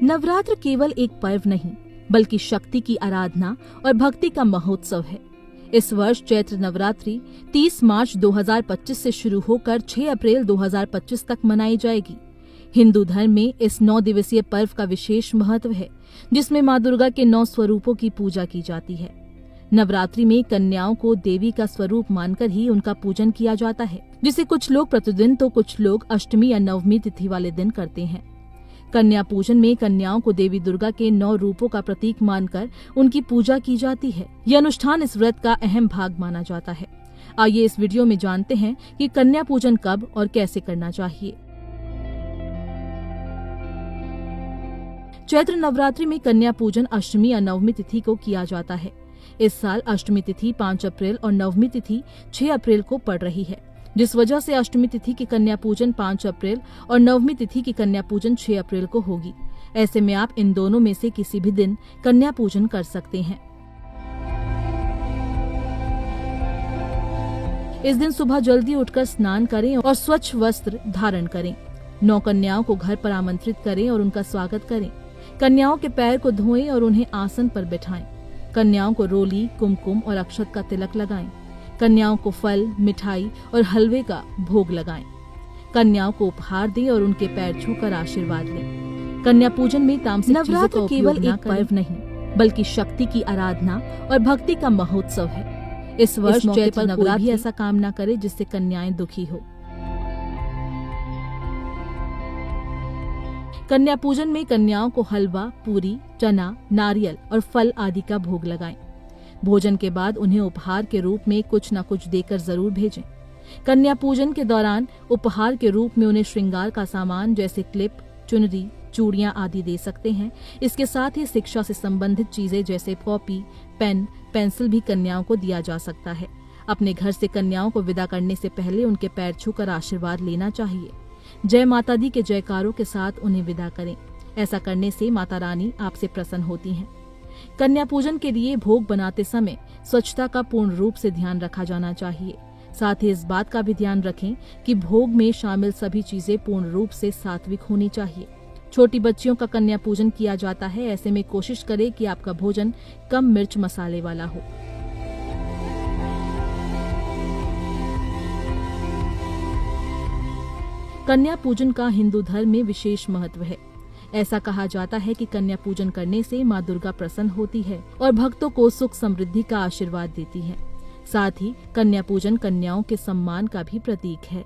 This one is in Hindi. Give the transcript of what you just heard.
नवरात्र केवल एक पर्व नहीं बल्कि शक्ति की आराधना और भक्ति का महोत्सव है। इस वर्ष चैत्र नवरात्रि 30 मार्च 2025 से शुरू होकर 6 अप्रैल 2025 तक मनाई जाएगी। हिंदू धर्म में इस 9 दिवसीय पर्व का विशेष महत्व है, जिसमें मां दुर्गा के 9 स्वरूपों की पूजा की जाती है। नवरात्रि में कन्याओं को देवी का स्वरूप मानकर ही उनका पूजन किया जाता है, जिसे कुछ लोग प्रतिदिन तो कुछ लोग अष्टमी या नवमी तिथि वाले दिन करते हैं। कन्या पूजन में कन्याओं को देवी दुर्गा के 9 रूपों का प्रतीक मानकर उनकी पूजा की जाती है। यह अनुष्ठान इस व्रत का अहम भाग माना जाता है। आइए इस वीडियो में जानते हैं कि कन्या पूजन कब और कैसे करना चाहिए। चैत्र नवरात्रि में कन्या पूजन अष्टमी या नवमी तिथि को किया जाता है। इस साल अष्टमी तिथि 5 अप्रैल और नवमी तिथि 6 अप्रैल को पड़ रही है, जिस वजह से अष्टमी तिथि की कन्या पूजन 5 अप्रैल और नवमी तिथि की कन्या पूजन 6 अप्रैल को होगी। ऐसे में आप इन दोनों में से किसी भी दिन कन्या पूजन कर सकते हैं। इस दिन सुबह जल्दी उठकर स्नान करें और स्वच्छ वस्त्र धारण करें। 9 कन्याओं को घर पर आमंत्रित करें और उनका स्वागत करें। कन्याओं के पैर को धोएं और उन्हें आसन पर बिठाएं। कन्याओं को रोली, कुमकुम और अक्षत का तिलक लगाएं। कन्याओं को फल, मिठाई और हलवे का भोग लगाएं। कन्याओं को उपहार दें और उनके पैर छूकर आशीर्वाद लें। कन्या पूजन में तामसिक चीजों का उपयोग न करें। पर्व नहीं बल्कि शक्ति की आराधना और भक्ति का महोत्सव है। इस वर्ष चैत्र नवरात्रि भी ऐसा काम न करे जिससे कन्याएं दुखी हो। कन्या पूजन में कन्याओं को हलवा, पूरी, चना, नारियल और फल आदि का भोग लगाएं। भोजन के बाद उन्हें उपहार के रूप में कुछ न कुछ देकर जरूर भेजें। कन्या पूजन के दौरान उपहार के रूप में उन्हें श्रृंगार का सामान जैसे क्लिप, चुनरी, चूड़ियां आदि दे सकते हैं। इसके साथ ही शिक्षा से संबंधित चीजें जैसे कॉपी, पेन, पेंसिल भी कन्याओं को दिया जा सकता है। अपने घर से कन्याओं को विदा करने से पहले उनके पैर छूकर आशीर्वाद लेना चाहिए। जय माता दी के जयकारों के साथ उन्हें विदा करें। ऐसा करने से माता रानी आपसे प्रसन्न होती हैं। कन्या पूजन के लिए भोग बनाते समय स्वच्छता का पूर्ण रूप से ध्यान रखा जाना चाहिए। साथ ही इस बात का भी ध्यान रखें कि भोग में शामिल सभी चीजें पूर्ण रूप से सात्विक होनी चाहिए। छोटी बच्चियों का कन्या पूजन किया जाता है। ऐसे में कोशिश करें कि आपका भोजन कम मिर्च मसाले वाला हो। कन्या पूजन का हिंदू धर्म में विशेष महत्व है। ऐसा कहा जाता है कि कन्या पूजन करने से मां दुर्गा प्रसन्न होती है और भक्तों को सुख समृद्धि का आशीर्वाद देती है। साथ ही कन्या पूजन कन्याओं के सम्मान का भी प्रतीक है।